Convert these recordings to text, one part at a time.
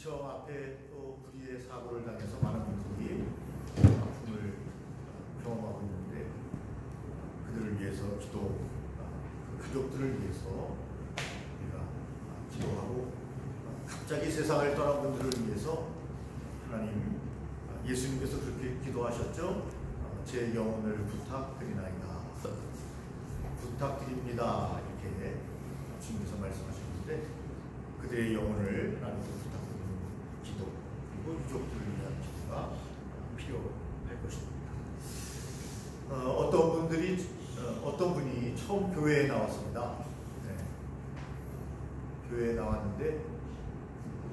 지청 앞에 또 불의의 사고를 당해서 많은 분들이 아픔을 경험하고 있는데 그들을 위해서 그 가족들을 위해서 우리가 기도하고 갑자기 세상을 떠난 분들을 위해서 하나님 예수님께서 그렇게 기도하셨죠. 제 영혼을 부탁드리나이다. 부탁드립니다. 이렇게 주님께서 말씀하셨는데 그들의 영혼을 하나님께 부탁드리는 기도 그리고 유족들을 위한 기도가 필요할 것입니다. 어떤 분이 처음 교회에 나왔습니다. 교회에 나왔는데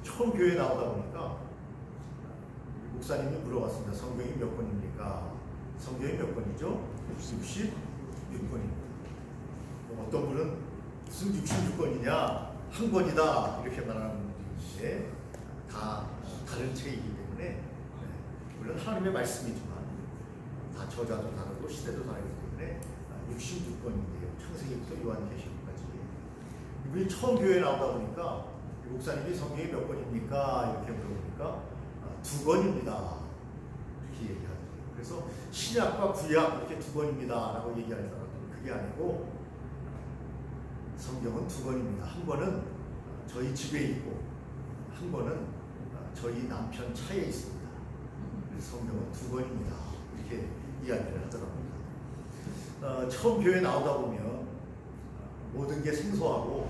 처음 교회에 나오다 보니까 목사님이 물어봤습니다. 성경이 몇 권입니까? 성경이 몇 권이죠? 66권입니다. 어떤 분은 무슨 66권이냐? 한 권이다. 이렇게 말하는 분들이 있는데 다 다른 책이기 때문에 물론 하나님의 말씀이지만 다 저자도 다르고 시대도 다르기 때문에 66권인데요. 창세기부터 요한계시록까지. 이분이 처음 교회에 나오다 보니까 목사님이 성경이 몇 권입니까? 이렇게 물어보니까 2권입니다. 이렇게 얘기하더라고요. 그래서 신약과 구약 이렇게 2권입니다. 라고 얘기하는 사람들은 그게 아니고 성경은 2권입니다. 한 권은 저희 집에 있고 한 권은 저희 남편 차에 있습니다. 그래서 성경은 2권입니다. 이렇게 이야기를 하더라고요. 처음 교회 나오다 보면 모든 게 생소하고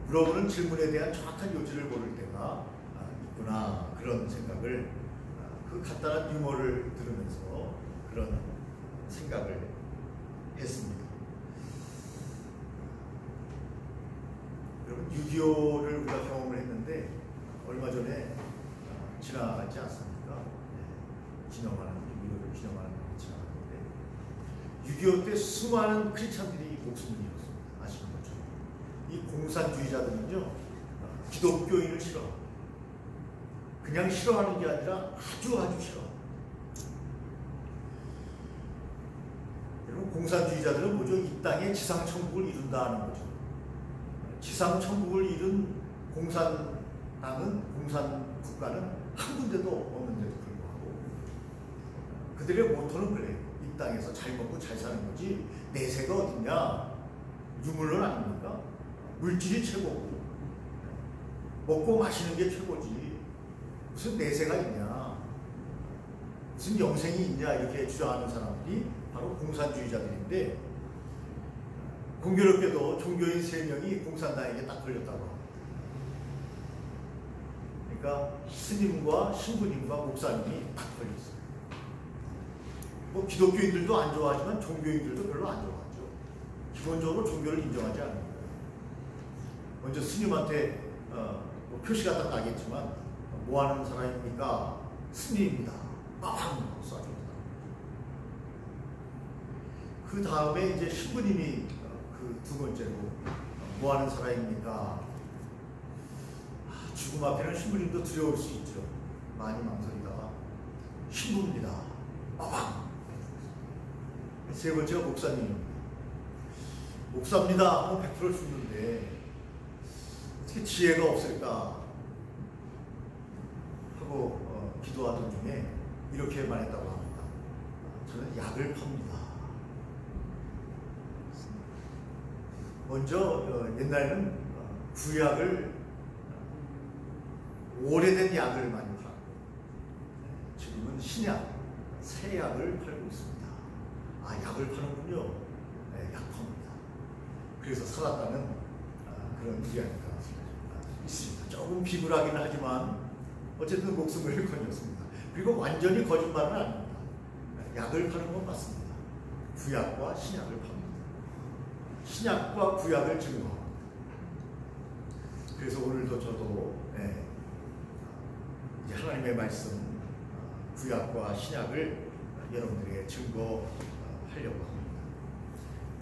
물어보는 질문에 대한 정확한 요지를 모를 때가 있구나 그런 생각을 그 간단한 유머를 들으면서 그런 생각을 했습니다. 여러분 6.25를 우리가 경험을 했는데 얼마 전에 지나가지 않습니까? 기념하는 6.25를 기념하는 날이 지나갔는데 6.25 때 수많은 크리스찬들이 목숨을 잃었습니다. 아시는 것처럼 이 공산주의자들은요 기독교인을 싫어합니다. 그냥 싫어하는 게 아니라 아주 싫어. 여러분 공산주의자들은 뭐죠? 이 땅에 지상천국을 이룬다는 거죠. 지상천국을 이룬 공산당은 공산국가는 한 군데도 없는데도 불구하고 그들의 모토는 그래요. 이 땅에서 잘 먹고 잘 사는 거지 내세가 어딨냐? 유물론 아닙니까? 물질이 최고고 먹고 마시는 게 최고지 무슨 내세가 있냐 무슨 영생이 있냐 이렇게 주장하는 사람들이 바로 공산주의자들인데 공교롭게도 종교인 3명이 공산당에게 딱 걸렸다고 합니다. 그러니까 스님과 신부님과 목사님이 딱 걸렸어요. 뭐 기독교인들도 안 좋아하지만 종교인들도 별로 안 좋아하죠. 기본적으로 종교를 인정하지 않습니다. 먼저 스님한테 뭐 표시가 딱 나겠지만 뭐 하는 사람입니까? 스님입니다. 빵! 쏴줍니다. 그 다음에 이제 신부님이 그 2번째로 뭐 하는 사람입니까? 죽음 앞에는 신부님도 두려울 수 있죠. 많이 망설이다가 신부입니다. 빵! 3번째가 목사님입니다. 목사입니다 하면 100% 죽는데 어떻게 지혜가 없을까 하고 기도하던 중에 이렇게 말했다고 합니다. 저는 약을 팝니다. 먼저 옛날에는 구약을 오래된 약을 많이 팔고 지금은 신약, 새 약을 팔고 있습니다. 아, 약을 파는군요. 네, 약 팝니다. 그래서 살았다는 그런 이야기가 있습니다. 조금 비굴하긴 하지만 어쨌든 목숨을 건졌습니다. 그리고 완전히 거짓말은 아닙니다. 약을 파는 건 맞습니다. 구약과 신약을 팝니다. 신약과 구약을 증거합니다. 그래서 오늘도 저도 이제 하나님의 말씀 구약과 신약을 여러분들에게 증거하려고 합니다.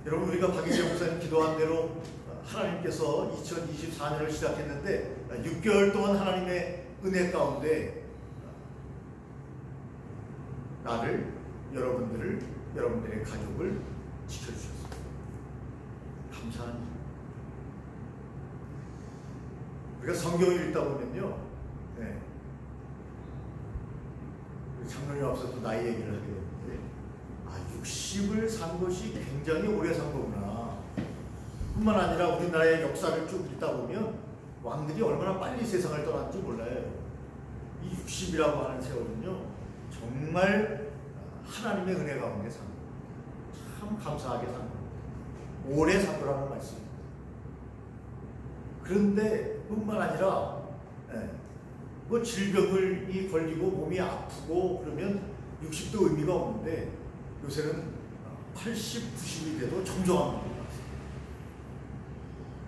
여러분 우리가 박희재 목사님 기도한 대로 하나님께서 2024년을 시작했는데 6개월 동안 하나님의 은혜 가운데 나를, 여러분들을, 여러분들의 가족을 지켜주셨습니다. 감사한 일. 우리가 성경을 읽다 보면요 장로님 앞에서 또 나이 얘기를 하게 되는데 60을 산 것이 굉장히 오래 산 거구나. 뿐만 아니라 우리나라의 역사를 쭉 읽다 보면 왕들이 얼마나 빨리 세상을 떠났는지 몰라요. 이 60이라고 하는 세월은요 정말 하나님의 은혜 가운데 산 거예요. 참 감사하게 산 거예요. 오래 산 거라는 말씀입니다. 그런데 뿐만 아니라 뭐 질병을 걸리고 몸이 아프고 그러면 60도 의미가 없는데 요새는 80, 90이 돼도 정정합니다.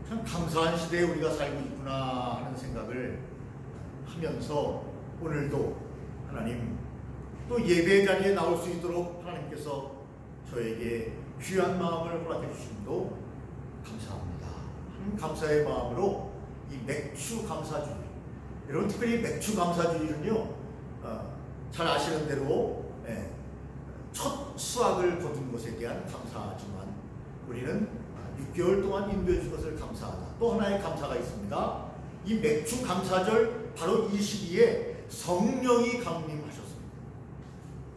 참 감사한 시대에 우리가 살고 있구나 하는 생각을 하면서 오늘도 하나님 또 예배 자리에 나올 수 있도록 하나님께서 저에게 귀한 마음을 허락해 주심도 감사합니다. 감사의 마음으로 이 맥주 감사주일, 여러분 특별히 맥주 감사주일은요 잘 아시는 대로 첫 수확을 거둔 것에 대한 감사하지만 우리는 6개월 동안 인도해 준 것을 감사하다. 또 하나의 감사가 있습니다. 이 맥주 감사절 바로 이 시기에 성령이 강림하셨습니다.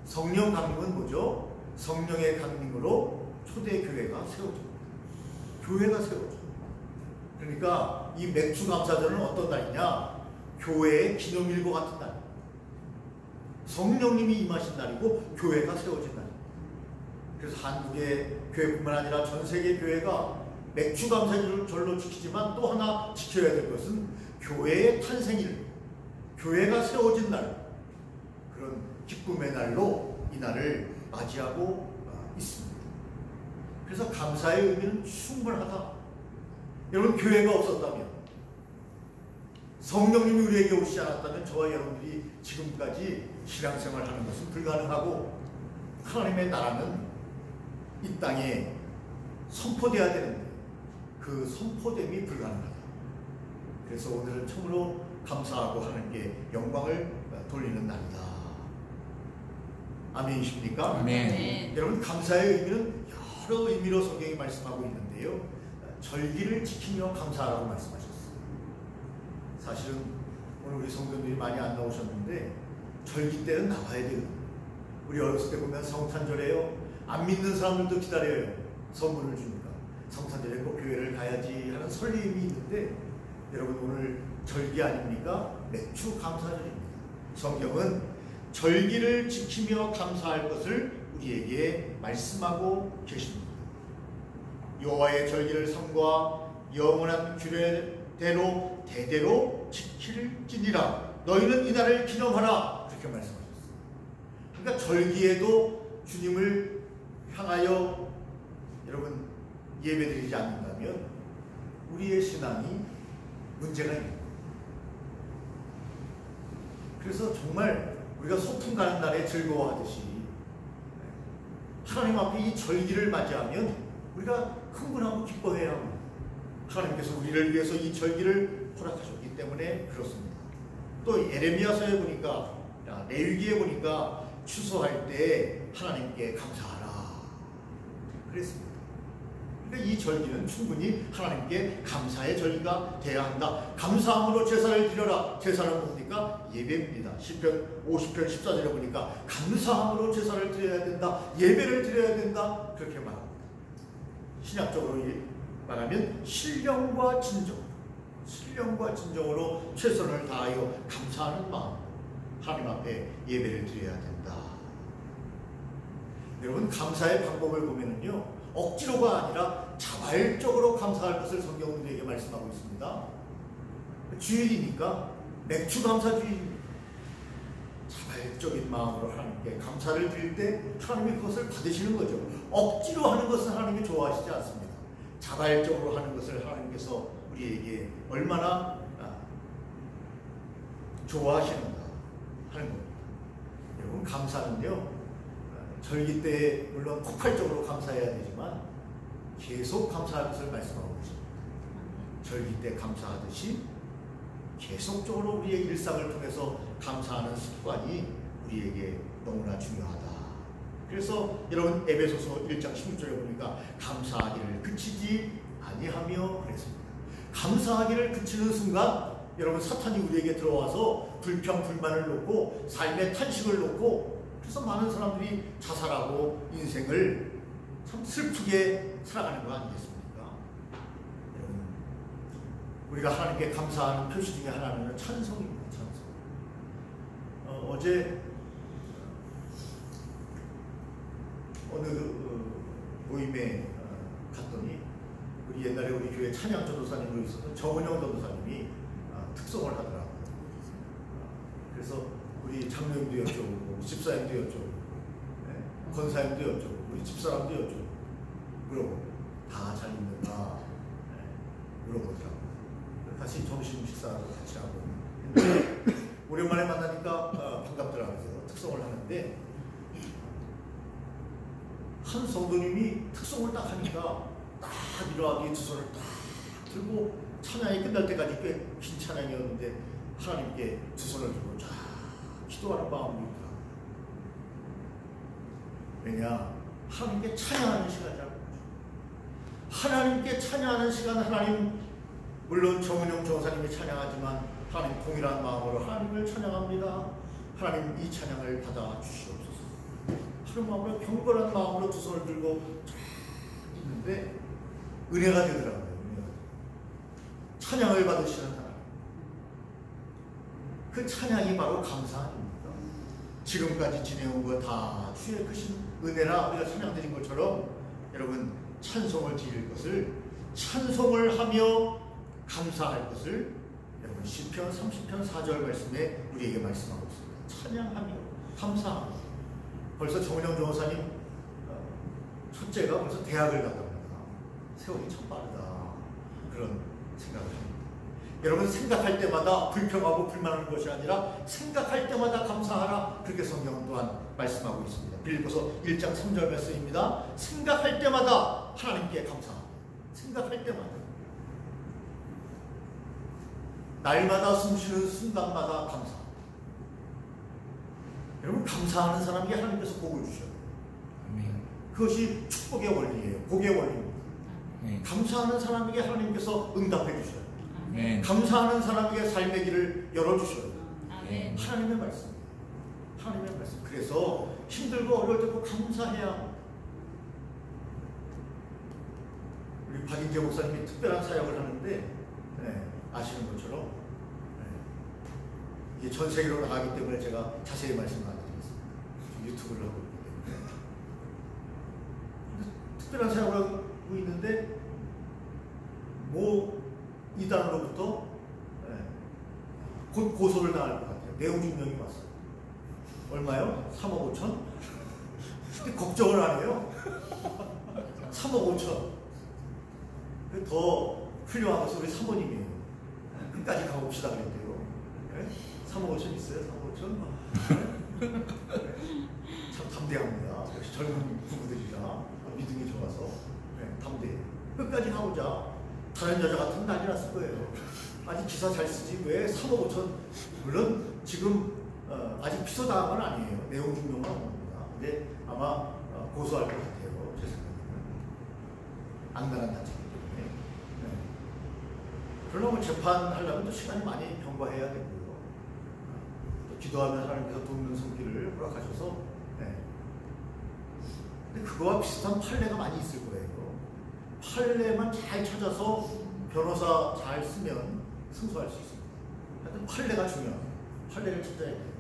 성령 강림은 뭐죠? 성령의 강림으로 초대교회가 세워집니다. 교회가 세워집니다. 그러니까 이 맥주 감사절은 어떤 날이냐? 교회의 기념일과 같은 날. 성령님이 임하신 날이고 교회가 세워진 날. 그래서 한국의 교회뿐만 아니라 전 세계 교회가 맥주 감사절로 지키지만 또 하나 지켜야 될 것은 교회의 탄생일, 교회가 세워진 날, 그런 기쁨의 날로 이 날을 맞이하고 있습니다. 그래서 감사의 의미는 충분하다. 여러분 교회가 없었다면, 성령님이 우리에게 오시지 않았다면 저와 여러분들이 지금까지 신앙생활을 하는 것은 불가능하고 하나님의 나라는 이 땅에 선포되어야 되는데 그 선포됨이 불가능하다. 그래서 오늘은 참으로 감사하고 하나님께 영광을 돌리는 날이다. 아멘이십니까? 아멘. 여러분 감사의 의미는 여러 의미로 성경이 말씀하고 있는데요. 절기를 지키며 감사하라고 말씀하셨어요. 사실은 오늘 우리 성도들이 많이 안 나오셨는데 절기 때는 나와야 되거든요. 우리 어렸을 때 보면 성탄절에요. 안 믿는 사람들도 기다려요. 선물을 주니까. 성탄절에 꼭 교회를 가야지 하는 설레임이 있는데 여러분 오늘 절기 아닙니까? 맥주 감사절입니다. 성경은 절기를 지키며 감사할 것을 우리에게 말씀하고 계십니다. 여호와의 절기를 삼가 영원한 규례대로 대대로 지킬지니라. 너희는 이날을 기념하라. 그렇게 말씀하셨어요. 그러니까 절기에도 주님을 향하여 여러분 예배드리지 않는다면 우리의 신앙이 문제가 있는 거예요. 그래서 정말 우리가 소풍 가는 날에 즐거워하듯이 하나님 앞에 이 절기를 맞이하면 우리가 흥분하고 기뻐해야 합니다. 하나님께서 우리를 위해서 이 절기를 허락하셨기 때문에 그렇습니다. 또 에레미야서에 보니까 레위기에 보니까 추수할 때 하나님께 감사하라 그랬습니다. 그러니까 이 절기는 충분히 하나님께 감사의 절기가 되어야 한다. 감사함으로 제사를 드려라. 제사는 뭡니까? 예배입니다. 시편 50편 14절에 보니까 감사함으로 제사를 드려야 된다. 예배를 드려야 된다. 그렇게 말합니다. 신약적으로 말하면 신령과 진정으로 최선을 다하여 감사하는 마음, 하나님 앞에 예배를 드려야 된다. 여러분 감사의 방법을 보면은요 억지로가 아니라 자발적으로 감사할 것을 성경은 우리에게 말씀하고 있습니다. 주일이니까 맥주 감사 주일입니다. 자발적인 마음으로 하나님께 감사를 드릴 때 하나님이 그것을 받으시는 거죠. 억지로 하는 것은 하나님이 좋아하시지 않습니다. 자발적으로 하는 것을 하나님께서 우리에게 얼마나 좋아하시는가 하는 겁니다. 여러분 감사는요 절기 때 물론 폭발적으로 감사해야 되지만 계속 감사할 것을 말씀하고 계십니다. 절기 때 감사하듯이 계속적으로 우리의 일상을 통해서 감사하는 습관이 우리에게 너무나 중요하다. 그래서 여러분 에베소서 1장 16절에 보니까 감사하기를 그치지 아니하며 그랬습니다. 감사하기를 그치는 순간 여러분 사탄이 우리에게 들어와서 불평 불만을 놓고 삶의 탄식을 놓고 그래서 많은 사람들이 자살하고 인생을 참 슬프게 살아가는 거 아니겠습니까? 여러분, 우리가 하나님께 감사하는 표시 중에 하나는 찬송입니다. 찬송. 어제 어느 모임에 갔더니 우리 옛날에 우리 교회 찬양 전도사님으로 있었던 정은영 전도사님이 특송을 하더라고요. 그래서 우리 장로님도 여쭤보고 집사님도 여쭤보고 권사님도 여쭤보고 우리 집사람도 여쭤보고 물어보고 다 잘 있는가 물어보더라고요. 같이 점심 식사도 같이 하고 했는데 오랜만에 만나니까 반갑더라고요. 특송을 하는데 한 성도님이 특송을 딱 하니까 딱 일어나기 두 손을 딱 들고 찬양이 끝날 때까지 꽤 긴 찬양이었는데 하나님께 두 손을 들고 쫙 기도하는 마음이 있더라고요. 왜냐? 하나님께 찬양하는 시간이라고. 하나님께 찬양하는 시간, 하나님 물론 정은영 전사님이 찬양하지만 하나님 동일한 마음으로 하나님을 찬양합니다. 하나님 이 찬양을 받아 주시옵소서. 하는 마음으로 경건한 마음으로 두 손을 들고 쫙 있는데 은혜가 되더라고요. 찬양을 받으시는 하나님. 그 찬양이 바로 감사 아닙니까? 지금까지 지내온 거 다 주의 크신 은혜라 우리가 찬양드린 것처럼 여러분 찬송을 드릴 것을 찬송을 하며 감사할 것을 여러분 시편 30편 4절 말씀에 우리에게 말씀하고 있습니다. 찬양하며 감사하며. 벌써 정은영 전도사님 첫째가 벌써 대학을 갔답니다. 세월이 참 빠르다 그런 생각을 합니다. 여러분 생각할 때마다 불평하고 불만하는 것이 아니라 생각할 때마다 감사하라 그렇게 성경은 또한 말씀하고 있습니다. 빌립보서 1장 3절 말씀입니다. 생각할 때마다 하나님께 감사하라. 생각할 때마다 날마다 숨쉬는 순간마다 감사하라. 여러분 감사하는 사람에게 하나님께서 복을 주셔요. 그것이 축복의 원리예요. 복의 원리입니다. 감사하는 사람에게 하나님께서 응답해 주셔요. 감사하는 사람에게 삶의 길을 열어주셔요. 하나님의 말씀. 하나님의 말씀. 그래서 힘들고 어려울 때 꼭 감사해야. 우리 박인재 목사님이 특별한 사역을 하는데 아시는 것처럼 이게 전 세계로 나가기 때문에 제가 자세히 말씀을 안 드리겠습니다. 유튜브를 하고 있기 때문에. 특별한 사역을 하고 있는데 뭐 이단으로부터 곧 고소를 당할 것 같아요. 내용 증명이 왔어요. 얼마요? 3억 5천? 근데 걱정을 안 해요. 3억 5천. 더 훌륭한 것은 우리 사모님이에요. 끝까지 가봅시다 그랬대요. 3억 5천 있어요? 3억 5천? 참 담대합니다. 역시 젊은 부부들이라 믿음이 좋아서 담대해요. 끝까지 가보자. 다른 여자 같으면 난리 났을 거예요. 아직 기사 잘 쓰지 왜 3억 5천. 물론 지금 아직 피소당한 건 아니에요. 내용 증명은 없습니다. 근데 아마 고소할 것 같아요. 제 생각에는. 안간한 단체이기 때문에. 그러려면 재판하려면 또 시간이 많이 경과해야 되고요. 또 기도하면 하나님께서 돕는 손길을 허락하셔서. 근데 그거와 비슷한 판례가 많이 있을 거예요. 판례만 잘 찾아서 변호사 잘 쓰면 승소할 수 있습니다. 하여튼 판례가 중요해요. 판례를 찾아야 돼요.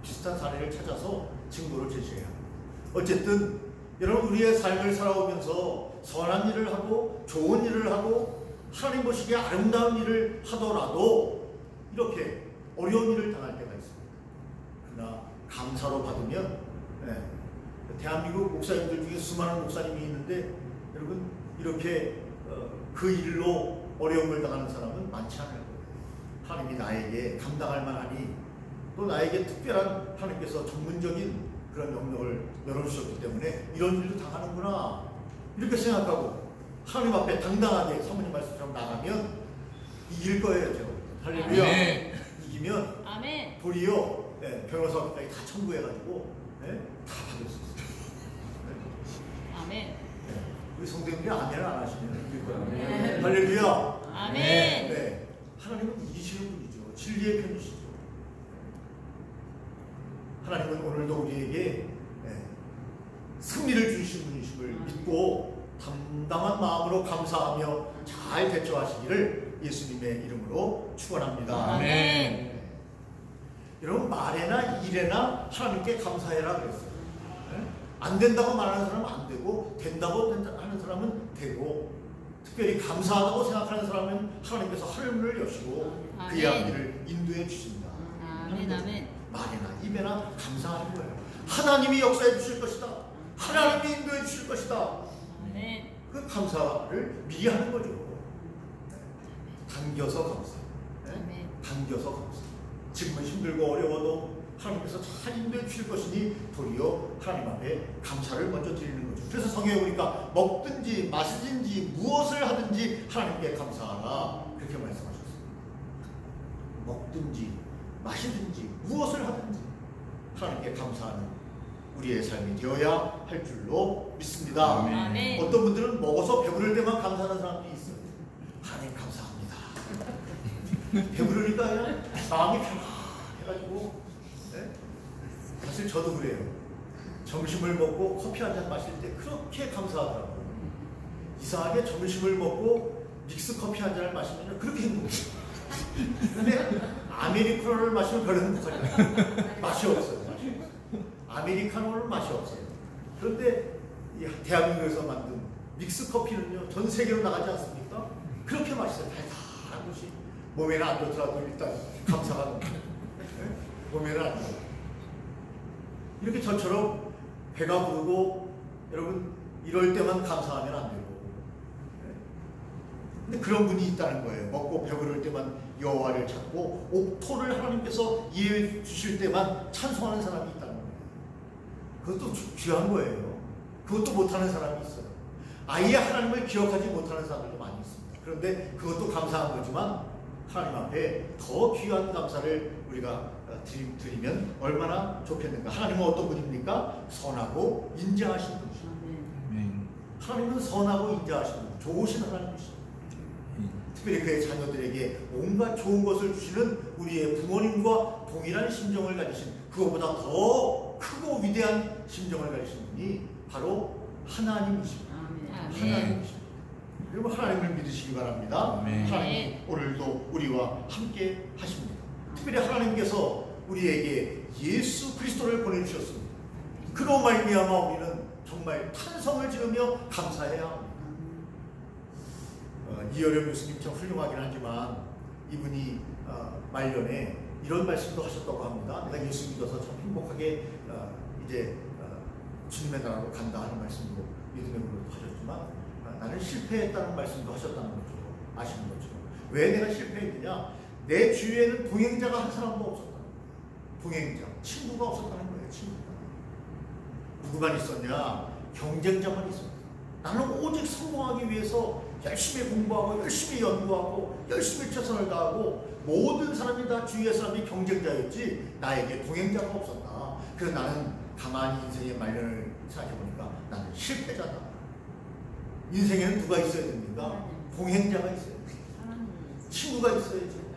비슷한 사례를 찾아서 증거를 제시해야 합니다. 어쨌든 여러분 우리의 삶을 살아오면서 선한 일을 하고 좋은 일을 하고 하나님 보시기에 아름다운 일을 하더라도 이렇게 어려운 일을 당할 때가 있습니다. 그러나 감사로 받으면 대한민국 목사님들 중에 수많은 목사님이 있는데 여러분 이렇게 그 일로 어려움을 당하는 사람은 많지 않을 거예요. 하나님이 나에게 감당할 만하니 또 나에게 특별한 하나님께서 전문적인 그런 영역을 열어주셨기 때문에 이런 일도 당하는구나 이렇게 생각하고 하나님 앞에 당당하게 사모님 말씀처럼 나가면 이길 거예요. 제가 할렐루야. 아멘. 이기면 아멘. 도리어 변호사까지 다 청구해가지고 다 받을 수 있어요. 아멘. 우리 성도님들이 아멘을 안 하시면 이길 거예요. 할렐루야. 아멘. 하나님은 이기시는 분이죠. 진리의 편이시죠. 하나님은 오늘도 우리에게 승리를 주신 분이심을 믿고 담담한 마음으로 감사하며 잘 대처하시기를 예수님의 이름으로 축원합니다. 아멘. 여러분, 말에나 일에나 하나님께 감사해라 그랬어요. 안 된다고 말하는 사람은 안 되고, 된다고 하는 사람은 되고, 특별히 감사하다고 생각하는 사람은 하나님께서 하늘문을 여시고 그의 앞길을 인도해 주신다. 아멘. 아멘. 말이나 입에나 감사하는 거예요. 하나님이 역사해 주실 것이다. 하나님이 인도해 주실 것이다. 아멘. 그 감사를 미리 하는 거죠. 당겨서 감사. 아멘. 당겨서 감사. 지금은 힘들고 어려워도 하나님께서 잘 인도해 주실 것이니 도리어 하나님 앞에 감사를 먼저 드리는 거죠. 그래서 성경에 보니까 먹든지 마시든지 무엇을 하든지 하나님께 감사하라, 그렇게 말씀하셨어요. 먹든지 마시든지 무엇을 하든지 하나님께 감사하는 우리의 삶이 되어야 할 줄로 믿습니다. 아멘. 어떤 분들은 먹어서 배부를 때만 감사하는 사람들이 있어요. 하나님 감사합니다. 배부르니까 그냥 마음이 편안해가지고. 사실 저도 그래요. 점심을 먹고 커피 한 잔 마실 때 그렇게 감사하더라고요. 이상하게 점심을 먹고 믹스 커피 한 잔을 마시면 그렇게 행복해요. 근데 아메리카노를 마시면 별로 행복하지 않아요. 맛이 없어요. 아메리카노는 맛이 없어요. 그런데 이 대한민국에서 만든 믹스 커피는요, 전 세계로 나가지 않습니까? 그렇게 맛있어요. 달달한 것이 몸에는 안 좋더라도 일단 감사가 넘쳐요. 몸에는 안 좋아요. 이렇게 저처럼 배가 부르고, 여러분 이럴 때만 감사하면 안 되고, 근데 그런 분이 있다는 거예요. 먹고 배부를 때만 여호와를 찾고 옥토를 하나님께서 이해해 주실 때만 찬송하는 사람이 있다는 거예요. 그것도 귀한 거예요. 그것도 못하는 사람이 있어요. 아예 하나님을 기억하지 못하는 사람들도 많이 있습니다. 그런데 그것도 감사한 거지만 하나님 앞에 더 귀한 감사를 우리가 드리면 얼마나 좋겠는가. 하나님은 어떤 분입니까? 선하고 인자하신 분이시죠. 하나님은 선하고 인자하신 분, 좋으신 하나님이시죠. 특별히 그의 자녀들에게 온갖 좋은 것을 주시는 우리의 부모님과 동일한 심정을 가지신, 그것보다 더 크고 위대한 심정을 가지신 분이 바로 하나님이십니다. 하나님이십니다. 여러분, 하나님을 믿으시기 바랍니다. 하나님 오늘도 우리와 함께 하십니다. 특별히 하나님께서 우리에게 예수 그리스도를 보내주셨습니다. 그로 말미암아 우리는 정말 찬성을 지르며 감사해야 합니다. 이어령 교수님 참 훌륭하긴 하지만 이분이 말년에 이런 말씀도 하셨다고 합니다. 내가 예수 믿어서 참 행복하게 이제 주님의 나라로 간다 하는 말씀도 믿음의 물로 하셨지만 나는 실패했다는 말씀도 하셨다는 거죠. 아시는 거죠. 왜 내가 실패했느냐? 내 주위에는 동행자가 한 사람도 없었다. 동행자, 친구가 없었다는 거예요. 친구가. 누구만 있었냐? 경쟁자만 있었다. 나는 오직 성공하기 위해서 열심히 공부하고 열심히 연구하고 열심히 최선을 다하고 모든 사람이 다 주위의 사람이 경쟁자였지 나에게 동행자가 없었다. 그래서 나는 가만히 인생의 말년을 생각해보니까 나는 실패자다. 인생에는 누가 있어야 됩니까? 동행자가 있어야 됩니다. 친구가 있어야죠.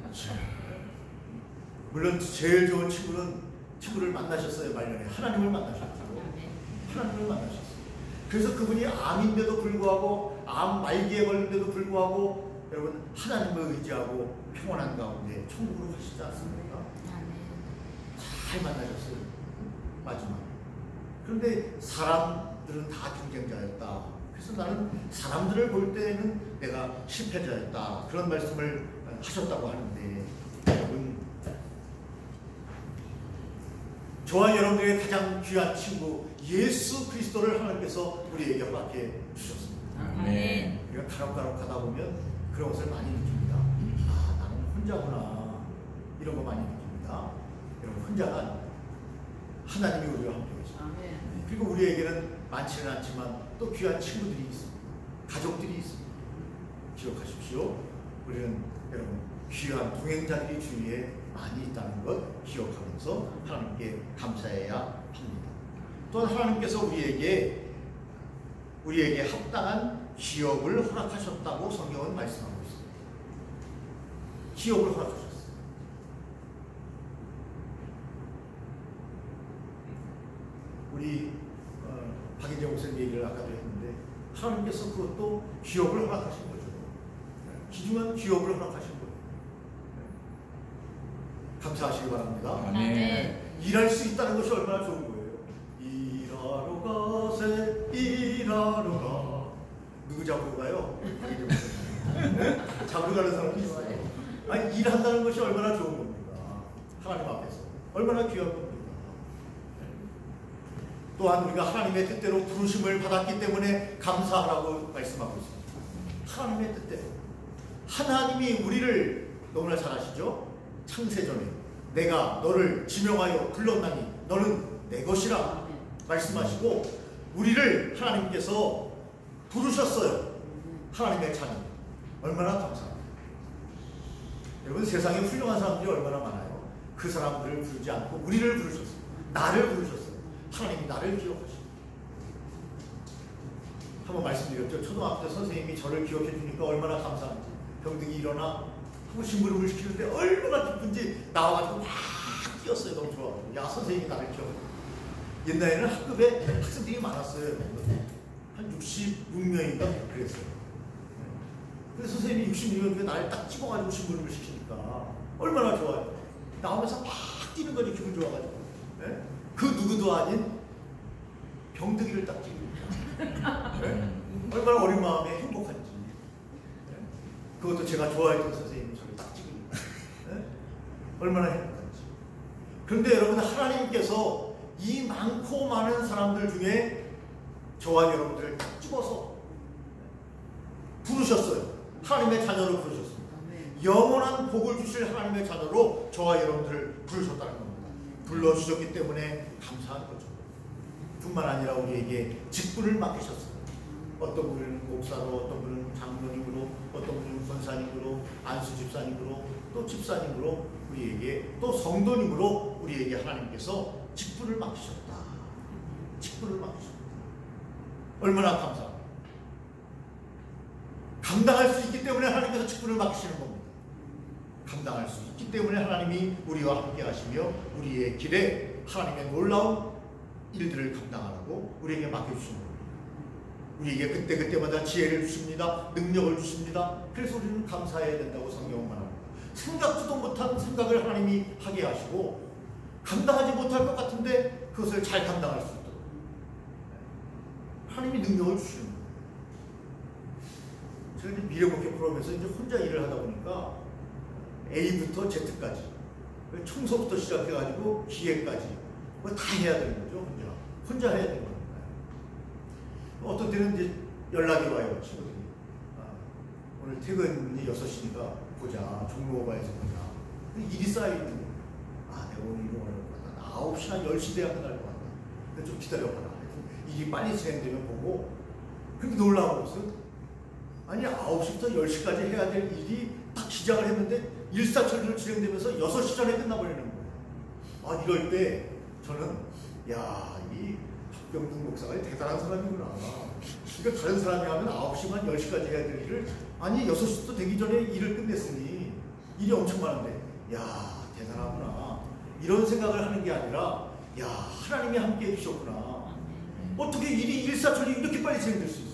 물론 제일 좋은 친구를 만나셨어요. 말년에 하나님을 만나셨죠. 하나님을 만나셨어요. 그래서 그분이 암인데도 불구하고, 암 말기에 걸린데도 불구하고 여러분 하나님을 의지하고 평안한 가운데 천국으로 가시지 않습니까? 잘 만나셨어요. 마지막. 그런데 사람들은 다 경쟁자였다. 그래서 나는 사람들을 볼 때는 내가 실패자였다. 그런 말씀을 하셨다고 하는데, 여러분, 저와 여러분들의 가장 귀한 친구 예수 그리스도를 하나님께서 우리에게 허락해 주셨습니다. 우리가 간혹 가다 보면 그런 것을 많이 느낍니다. 아, 나는 혼자구나. 이런 거 많이 느낍니다. 여러분, 혼자가 아닙니다. 하나님이 우리와 함께 계십니다. 그리고 우리에게는 많지는 않지만 또 귀한 친구들이 있습니다. 가족들이 있습니다. 기억하십시오. 우리는 여러분 귀한 동행자들이 주위에 많이 있다는 것 기억하면서 하나님께 감사해야 합니다. 또한 하나님께서 우리에게 합당한 기업을 허락하셨다고 성경은 말씀하고 있습니다. 기업을 허락하셨어요. 우리 박인재 목사님 얘기를 아까도 했는데 하나님께서 그것도 기업을 허락하신 거죠. 귀중한 기업을 허락하신 거예요. 감사하시기 바랍니다. 아멘. 일할 수 있다는 것이 얼마나 좋은 거예요. 일하러 가세 일하러 가. 누구 잡으러 가요? 잡으러 가는 사람이 있어요. 아니 일한다는 것이 얼마나 좋은 겁니까? 하나님 앞에서 얼마나 귀한 겁니까? 또한 우리가 하나님의 뜻대로 부르심을 받았기 때문에 감사하라고 말씀하고 있습니다. 하나님의 뜻대로 하나님이 우리를 너무나 잘 아시죠? 창세전에 내가 너를 지명하여 불렀나니 너는 내 것이라 말씀하시고 우리를 하나님께서 부르셨어요. 하나님의 자녀. 얼마나 감사합니다. 여러분 세상에 훌륭한 사람들이 얼마나 많아요. 그 사람들을 부르지 않고 우리를 부르셨어요. 나를 부르셨어요. 하나님이 나를 기억하시고. 한번 말씀드렸죠. 초등학교 때 선생님이 저를 기억해 주니까 얼마나 감사한지. 병든이 일어나 하고 심부름을 시키는데 얼마나 기쁜지 나와가지고 막 뛰었어요. 너무 좋아가지고. 야 선생님이 나를 기억해. 옛날에는 학급에 학생들이 많았어요. 한 66명인가 그랬어요. 그래서 선생님이 66명 중에 나를 딱 집어가지고 심부름을 시키니까 얼마나 좋아요. 나오면서 막 뛰는 거지 기분 좋아가지고. 네? 그 누구도 아닌 병득이를 딱 찍으니까 네? 얼마나 어린 마음에 행복한지. 네? 그것도 제가 좋아했던 선생님이 저를 딱 찍으니까 네? 얼마나 행복한지. 그런데 여러분 하나님께서 이 많고 많은 사람들 중에 저와 여러분들을 딱 집어서 부르셨어요. 하나님의 자녀로 부르셨습니다. 영원한 복을 주실 하나님의 자녀로 저와 여러분들을 부르셨다는 겁니다. 불러주셨기 때문에 감사한 거죠. 뿐만 아니라 우리에게 직분을 맡기셨어요. 어떤 분은 목사로, 어떤 분은 장로님으로, 어떤 분은 권사님으로, 안수 집사님으로, 또 집사님으로 우리에게 또 성도님으로 우리에게 하나님께서 직분을 맡기셨다. 직분을 맡기셨다. 얼마나 감사합니다. 감당할 수 있기 때문에 하나님께서 직분을 맡기시는 겁니다. 감당할 수 있기 때문에 하나님이 우리와 함께 하시며 우리의 길에 하나님의 놀라운 일들을 감당하라고 우리에게 맡겨주시는 겁니다. 우리에게 그때그때마다 지혜를 주십니다. 능력을 주십니다. 그래서 우리는 감사해야 된다고 성경은 말합니다. 생각지도 못한 생각을 하나님이 하게 하시고 감당하지 못할 것 같은데 그것을 잘 감당할 수 있도록 하나님이 능력을 주시는 거예요. 제가 이제 미래목회 프로그램에서 이제 혼자 일을 하다 보니까 A부터 Z까지 청소부터 시작해가지고 기획까지 뭐 다 해야 되는 거죠. 혼자 해야 되는 겁니다. 어떤 때는 이제 연락이 와요. 친구들이 오늘 퇴근이 6시니까 보자. 종로오바에서 보자. 일이 쌓이는 거예요. 내가 오늘 이동을 할 것 같다. 9시나 10시 돼야 끝날 것 같다. 근데 좀 기다려봐라. 일이 빨리 진행되면 보고. 그렇게 놀라운 것은 아니 9시부터 10시까지 해야 될 일이 딱 시작을 했는데 일사천리로 진행되면서 6시 전에 끝나버리는 거예요. 이럴 때 저는 이 박병준 목사가 대단한 사람이구나. 그러니까 다른 사람이 하면 9시만 10시까지 해야 될 일을 6시부터 되기 전에 일을 끝냈으니 일이 엄청 많은데 대단하구나. 이런 생각을 하는 게 아니라 하나님이 함께 해주셨구나. 어떻게 일이 일사천리 이렇게 빨리 진행될 수 있어요.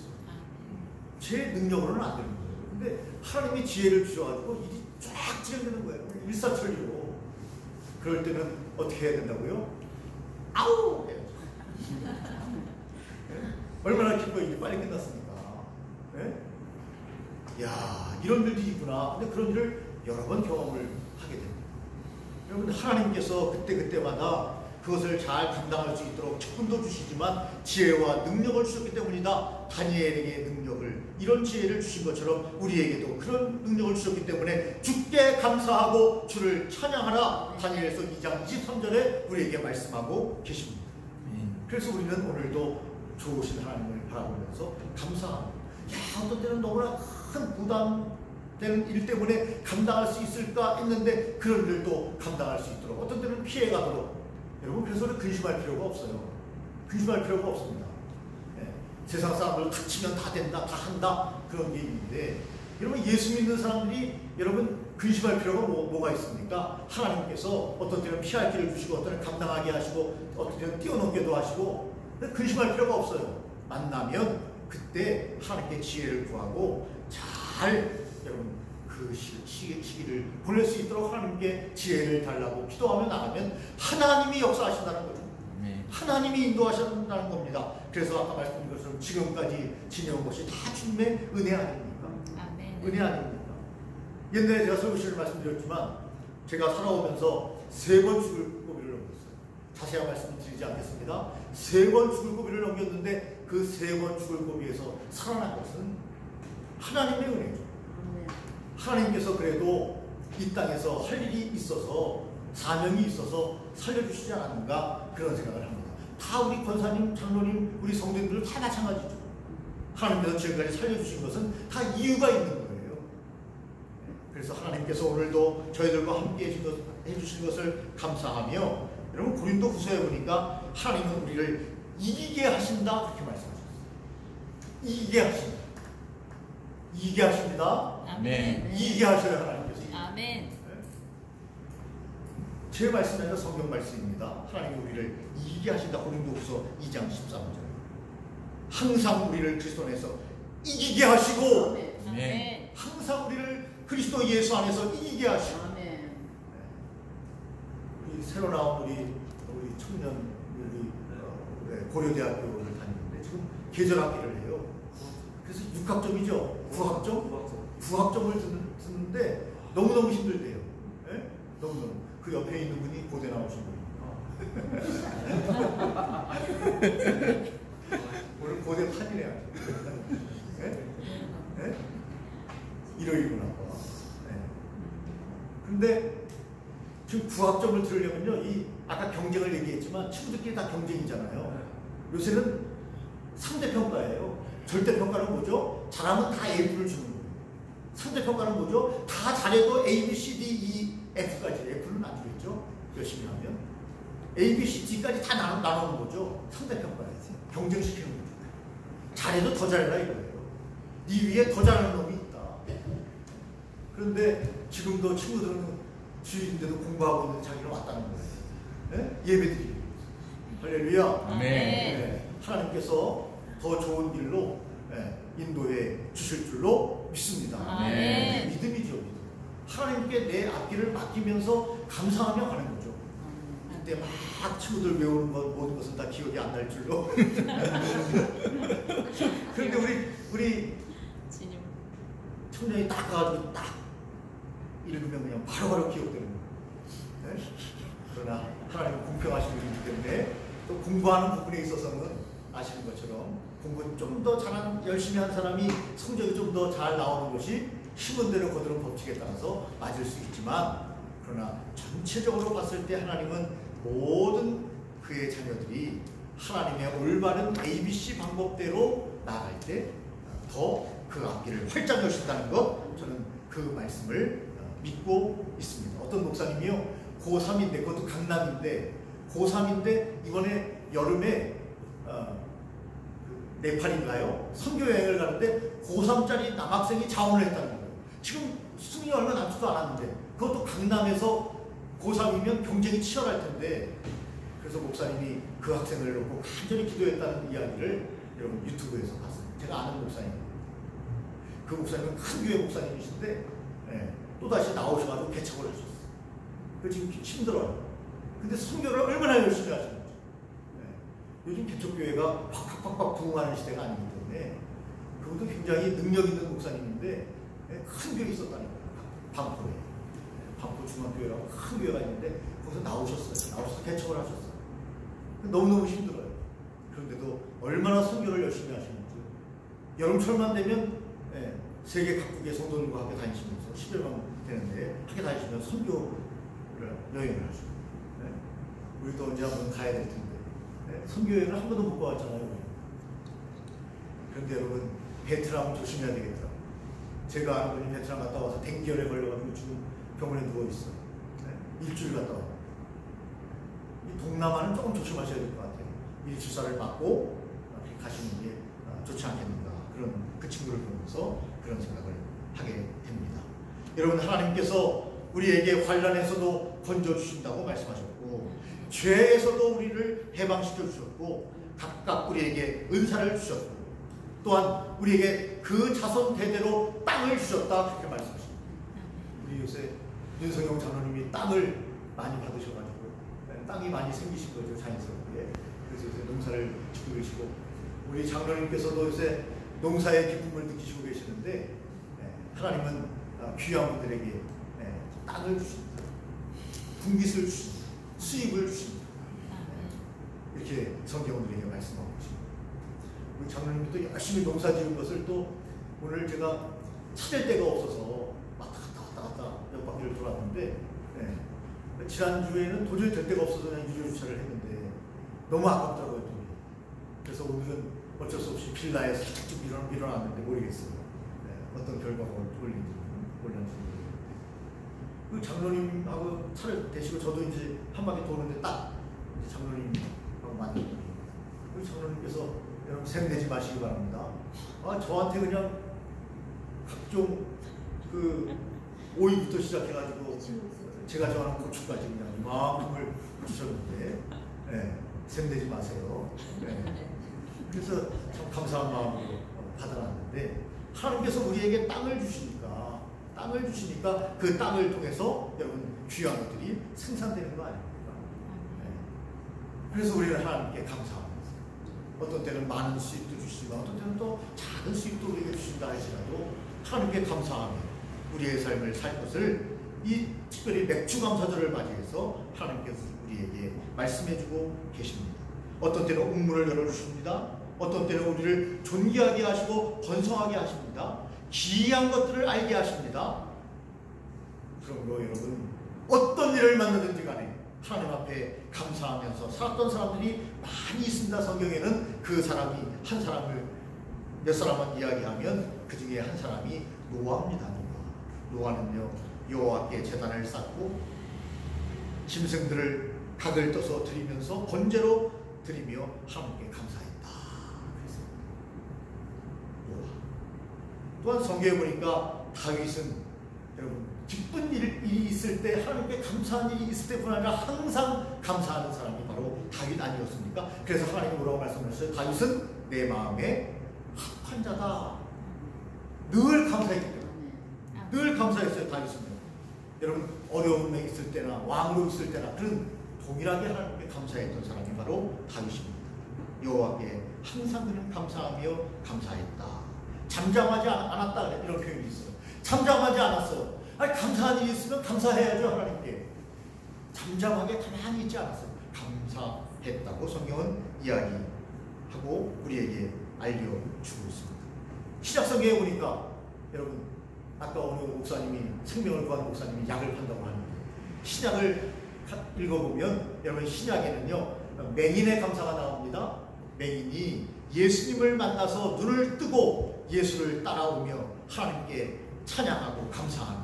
제 능력으로는 안 되는 거예요. 근데 하나님이 지혜를 주셔가지고 일이 쫙 진행되는 거예요. 일사천리로. 그럴 때는 어떻게 해야 된다고요? 아우! 해야죠. 네? 얼마나 기뻐 일이 빨리 끝났습니까? 네? 이런 일이 있구나. 근데 그런 일을 여러 번 경험을 하게 됩니다. 여러분 하나님께서 그때마다 그것을 잘 감당할 수 있도록 직분도 주시지만 지혜와 능력을 주셨기 때문이다. 다니엘에게 능력을 이런 지혜를 주신 것처럼 우리에게도 그런 능력을 주셨기 때문에 주께 감사하고 주를 찬양하라. 다니엘서 2장 23절에 우리에게 말씀하고 계십니다. 그래서 우리는 오늘도 좋으신 하나님을 바라보면서 감사합니다. 어떤 때는 너무나 큰 부담되는 일 때문에 감당할 수 있을까 했는데 그런 일도 감당할 수 있도록 어떤 때는 피해가도록 여러분 그래서 근심할 필요가 없어요. 근심할 필요가 없습니다. 세상 사람들 다치면 다 된다, 다 한다 그런 게 있는데 여러분 예수 믿는 사람들이 여러분 근심할 필요가 뭐가 있습니까? 하나님께서 어떤 때는 피할 길을 주시고 어떤 때는 감당하게 하시고 어떤 때는 뛰어넘게도 하시고 근심할 필요가 없어요. 만나면 그때 하나님께 지혜를 구하고 잘 여러분 그 시기를 보낼 수 있도록 하나님께 지혜를 달라고 기도하며 나가면 하나님이 역사하신다는 거죠. 하나님이 인도하신다는 겁니다. 그래서 아까 말씀드린 것처럼 지금까지 지내온 것이 다 주님의 은혜 아닙니까? 아멘. 은혜 아닙니까? 옛날에 제가 설교실을 말씀드렸지만 제가 살아오면서 3번 죽을 고비를 넘겼어요. 자세한 말씀을 드리지 않겠습니다. 3번 죽을 고비를 넘겼는데 그 3번 죽을 고비에서 살아난 것은 하나님의 은혜죠. 하나님께서 그래도 이 땅에서 할 일이 있어서 사명이 있어서 살려주시지 않았는가 그런 생각을 합니다. 다 우리 권사님, 장로님, 우리 성도님들 다 마찬가지죠. 하나님께서 지금까지 살려주신 것은 다 이유가 있는 거예요. 그래서 하나님께서 오늘도 저희들과 함께 해주신 것을 감사하며 여러분 고린도 후서에 보니까 하나님은 우리를 이기게 하신다 그렇게 말씀하셨어요. 이기게 하신다. 이기게 하십니다. 아멘. 이기게 하셔야 하나님께서. 아멘. 제 말씀이 아니라 성경 말씀입니다. 하나님이 우리를 이기게 하신다. 고린도후서 2장 13절. 항상 우리를 그리스도 안에서 이기게 하시고 아멘. 항상 우리를 그리스도 예수 안에서 이기게 하시고. 아멘. 우리 새로 나온 우리 청년들이 고려대학교를 다니는데 지금 계절학기를 해요. 그래서 6학점이죠. 9학점을 듣는데 너무너무 힘들대요. 네? 너무너무. 그 옆에 있는 분이 고대 나오신 분입니다. 오늘 고대 판이래요. 네? 네? 일요일구나. 네. 근데 지금 9학점을 들으려면요, 아까 경쟁을 얘기했지만 친구들끼리 다 경쟁이잖아요. 요새는 상대평가예요. 절대평가는 뭐죠? 잘하면 다 A를 주는 거예요. 상대평가는 뭐죠? 다 잘해도 A, B, C, D, E, F까지. F는 안 주겠죠? 열심히 하면. A, B, C, D까지 다 나누는 거죠. 상대평가예요. 경쟁시키는 거죠. 잘해도 더 잘해라 이거예요. 네 위에 더 잘하는 놈이 있다. 그런데 지금도 친구들은 주일인데도 공부하고 있는 자기를 왔다는 거예요. 네? 예배드리고. 할렐루야. 아멘. 네. 하나님께서 더 좋은 길로 인도해 주실 줄로 믿습니다. 아멘. 믿음이죠. 믿음. 하나님께 내 앞길을 맡기면서 감사하며 가는 거죠. 그때 막 친구들 외우는 것 모든 것은 다 기억이 안 날 줄로. 그런데 우리 청년이 딱 가가지고 딱 읽으면 그냥 바로바로 기억되는 거예요. 네? 그러나 하나님은 공평하신 분이기 때문에 또 공부하는 부분에 있어서는 아시는 것처럼 공부 좀 더 잘하는 열심히 한 사람이 성적이 좀 더 잘 나오는 것이 심은 대로 거두는 법칙에 따라서 맞을 수 있지만 그러나 전체적으로 봤을 때 하나님은 모든 그의 자녀들이 하나님의 올바른 ABC 방법대로 나아갈 때 더 그 앞길을 활짝 여신다는 것 저는 그 말씀을 믿고 있습니다. 어떤 목사님이요 고3인데 그것도 강남인데 고3인데 이번에 여름에 네팔인가요? 선교여행을 가는데 고3짜리 남학생이 자원을 했다는 거예요. 지금 수능이 얼마 남지도 않았는데 그것도 강남에서 고3이면 경쟁이 치열할 텐데 그래서 목사님이 그 학생을 놓고 간절히 기도했다는 이야기를 여러분 유튜브에서 봤어요. 제가 아는 목사님. 그 목사님은 큰 교회 목사님이신데 또다시 나오셔가지고 개척을 하셨어요. 그 지금 힘들어요. 근데 선교를 얼마나 열심히 하시는지. 요즘 개척교회가 팍팍팍팍 부흥하는 시대가 아니기 때문에 그것도 굉장히 능력 있는 목사님인데 큰 교회 있었다는 거예요. 반포에. 반포 중앙교회라고 큰 교회가 있는데 거기서 나오셔서 개척을 하셨어요. 너무너무 힘들어요. 그런데도 얼마나 선교를 열심히 하시는지. 여름철만 되면 세계 각국의 성도들과 함께 다니시면서 10여 명 되는데 함께 다니시면서 선교를 여행을 하시고 우리도 언제 한번 가야 될 텐데 선교여행을 한 번도 못 가봤잖아요. 그런데 여러분 베트남 조심해야 되겠다. 제가 아는 분이 베트남 갔다 와서 댕기열에 걸려가지고 지금 병원에 누워있어요. 일주일 갔다 와요. 이 동남아는 조금 조심하셔야 될 것 같아요. 미리 주사를 맞고 가시는 게 좋지 않겠는가. 그런 그 친구를 보면서 그런 생각을 하게 됩니다. 여러분 하나님께서 우리에게 환난에서도 건져주신다고 말씀하셨고 죄에서도 우리를 해방시켜 주셨고 각각 우리에게 은사를 주셨고 또한 우리에게 그 자손 대대로 땅을 주셨다 그렇게 말씀하십니다. 우리 요새 윤성영 장로님이 땅을 많이 받으셔가지고 땅이 많이 생기신 거죠, 자연스럽게. 그래서 요새 농사를 짓고 계시고 우리 장로님께서도 요새 농사의 기쁨을 느끼시고 계시는데 하나님은 귀한 분들에게 땅을 주십니다. 분깃을 주십니다. 수입을 주십니다. 이렇게 성경은 우리에게 말씀하고 계십니다. 우리 장로님이 또 열심히 농사 지은 것을 또 오늘 제가 찾을 데가 없어서 왔다 갔다 몇 바퀴를 돌았는데 지난주에는 도저히 될 데가 없어서 그냥 유료 주차를 했는데 너무 아깝더라고요. 또. 그래서 오늘은 어쩔 수 없이 빌라에 살짝 좀 밀어놨는데 모르겠어요. 어떤 결과가 올린지는 모르겠는데 그 장로님하고 차를 대시고 저도 이제 한 바퀴 도는데 딱 이제 장로님하고 만났더니 그 장로님께서 여러분 샘내지 마시기 바랍니다. 저한테 그냥 각종 그 오이부터 시작해가지고 제가 좋아하는 고추까지 그냥 이만큼을 주셨는데 샘내지 마세요. 그래서 참 감사한 마음으로 받아놨는데 하나님께서 우리에게 땅을 주시니까 그 땅을 통해서 여러분 귀한 것들이 생산되는 거 아닙니까? 그래서 우리는 하나님께 감사합니다. 어떤 때는 많은 수입도 주시지만 어떤 때는 또 작은 수입도 우리에게 주신다 할지라도 하나님께 감사하며 우리의 삶을 살 것을 이 특별히 맥주감사절을 맞이해서 하나님께서 우리에게 말씀해주고 계십니다. 어떤 때는 옥문을 열어주십니다. 어떤 때는 우리를 존귀하게 하시고 번성하게 하십니다. 기이한 것들을 알게 하십니다. 그러므로 여러분 어떤 일을 만나든지 간에 하나님 앞에 감사하면서 살았던 사람들이 많이 있습니다. 성경에는 그 사람이 한 사람을 몇 사람만 이야기하면 그 중에 한 사람이 노아입니다. 노아는요 여호와께 제단을 쌓고 짐승들을 각을 떠서 드리면서 번제로 드리며 하나님께 감사했다. 그래서 노아. 또한 성경에 보니까 다윗은 여러분 기쁜 일이 있을 때 하나님께 감사한 일이 있을 때뿐 아니라 항상 감사하는 사람이 바로 다윗 아니었습니까? 그래서 하나님이 뭐라고 말씀하셨어요? 다윗은 내 마음에 합한 자다. 늘 감사했기 때문에 늘 감사했어요. 다윗은요. 여러분 어려움에 있을 때나 왕으로 있을 때나 그런 동일하게 하나님께 감사했던 사람이 바로 다윗입니다. 여호와께 항상 그는 감사하며 감사했다. 잠잠하지 않았다 이런 표현이 있어요. 잠잠하지 않았어요. 아니 감사한 일이 있으면 감사해야죠. 하나님께 잠잠하게 가만히 있지 않았어요. 감사했다고 성경은 이야기하고 우리에게 알려주고 있습니다. 신약성경에 보니까 여러분 아까 어느 목사님이 생명을 구한 목사님이 약을 판다고 하는데 신약을 읽어보면 여러분 신약에는요 맹인의 감사가 나옵니다. 맹인이 예수님을 만나서 눈을 뜨고 예수를 따라오며 하나님께 찬양하고 감사하는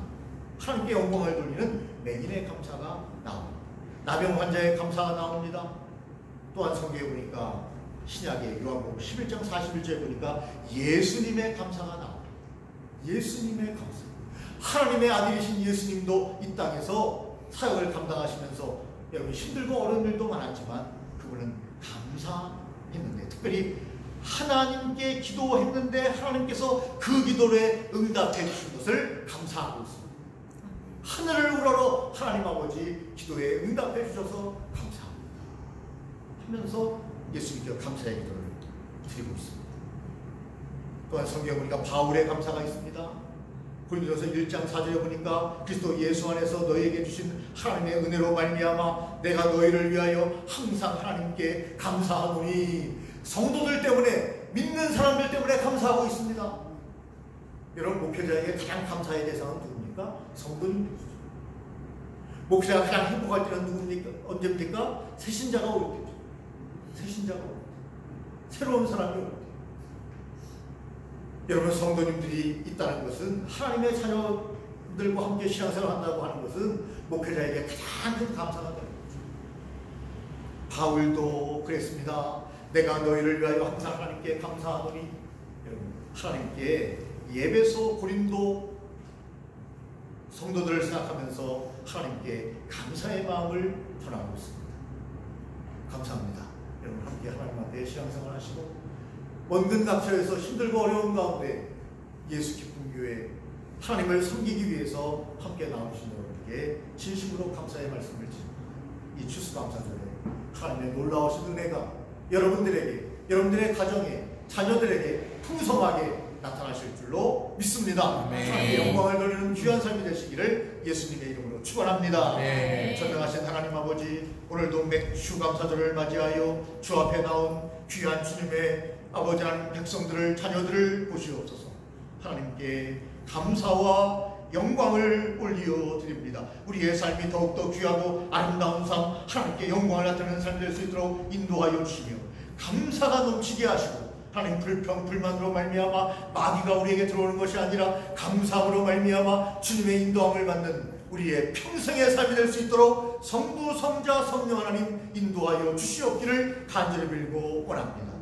하나님께 영광을 돌리는 맹인의 감사가 나옵니다. 나병 환자의 감사가 나옵니다. 또한 성경에 보니까 신약의 요한복음 11장 41절에 보니까 예수님의 감사가 나옵니다. 예수님의 감사. 하나님의 아들이신 예수님도 이 땅에서 사역을 감당하시면서 여러분 힘들고 어려운 일도 많았지만 그분은 감사했는데 특별히 하나님께 기도했는데 하나님께서 그 기도에 응답해 주신 것을 감사하고 있습니다. 하늘을 우러러 하나님 아버지 기도에 응답해 주셔서 감사합니다 하면서 예수님께 감사의 기도를 드리고 있습니다. 또한 성경에 보니까 바울의 감사가 있습니다. 고린도전서 1장 4절에 보니까 그리스도 예수 안에서 너희에게 주신 하나님의 은혜로 말미암아 내가 너희를 위하여 항상 하나님께 감사하노니 성도들 때문에 믿는 사람들 때문에 감사하고 있습니다. 여러분 목회자에게 가장 감사의 대상은 누굽니까? 성도님이죠. 목회자가 가장 행복할 때는 누굽니까? 언제입니까? 새신자가 올 때죠. 새신자가 올 때. 새로운 사람이 올 때. 여러분 성도님들이 있다는 것은 하나님의 자녀들과 함께 신앙생활을 한다고 하는 것은 목회자에게 가장 큰 감사가 되는 거죠. 바울도 그랬습니다. 내가 너희를 위하여 항상 하나님께 감사하노니 여러분 하나님께 예배소 고린도 성도들을 생각하면서 하나님께 감사의 마음을 전하고 있습니다. 감사합니다. 여러분 함께 하나님 앞에 가운데 신앙생활 하시고 먼 낙처에서 힘들고 어려운 가운데 예수 기쁨 교회 하나님을 섬기기 위해서 함께 나오신 여러분께 진심으로 감사의 말씀을 드립니다. 이 추수감사절에 하나님의 놀라우신 은혜가 여러분들에게, 여러분들의 가정에, 자녀들에게 풍성하게 나타나실 줄로 믿습니다. 네. 하나님의 영광을 돌리는 귀한 삶이 되시기를 예수님의 이름으로 축원합니다. 네. 전능하신 하나님 아버지, 오늘도 추감사절을 맞이하여 주 앞에 나온 귀한 주님의 아버지 하나님 백성들을, 자녀들을 보시옵소서. 하나님께 감사와 영광을 올려 드립니다. 우리의 삶이 더욱더 귀하고 아름다운 삶, 하나님께 영광을 나타내는 삶이 될 수 있도록 인도하여 주시며 감사가 넘치게 하시고, 하나님 불평 불만으로 말미암아 마귀가 우리에게 들어오는 것이 아니라 감사함으로 말미암아 주님의 인도함을 받는 우리의 평생의 삶이 될 수 있도록 성부, 성자, 성령 하나님 인도하여 주시옵기를 간절히 빌고 원합니다.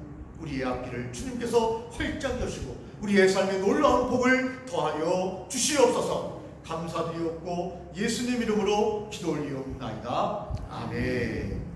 우리의 앞길을 주님께서 활짝 여시고 우리의 삶에 놀라운 복을 더하여 주시옵소서. 감사드리옵고 예수님 이름으로 기도 올리옵나이다. 아멘.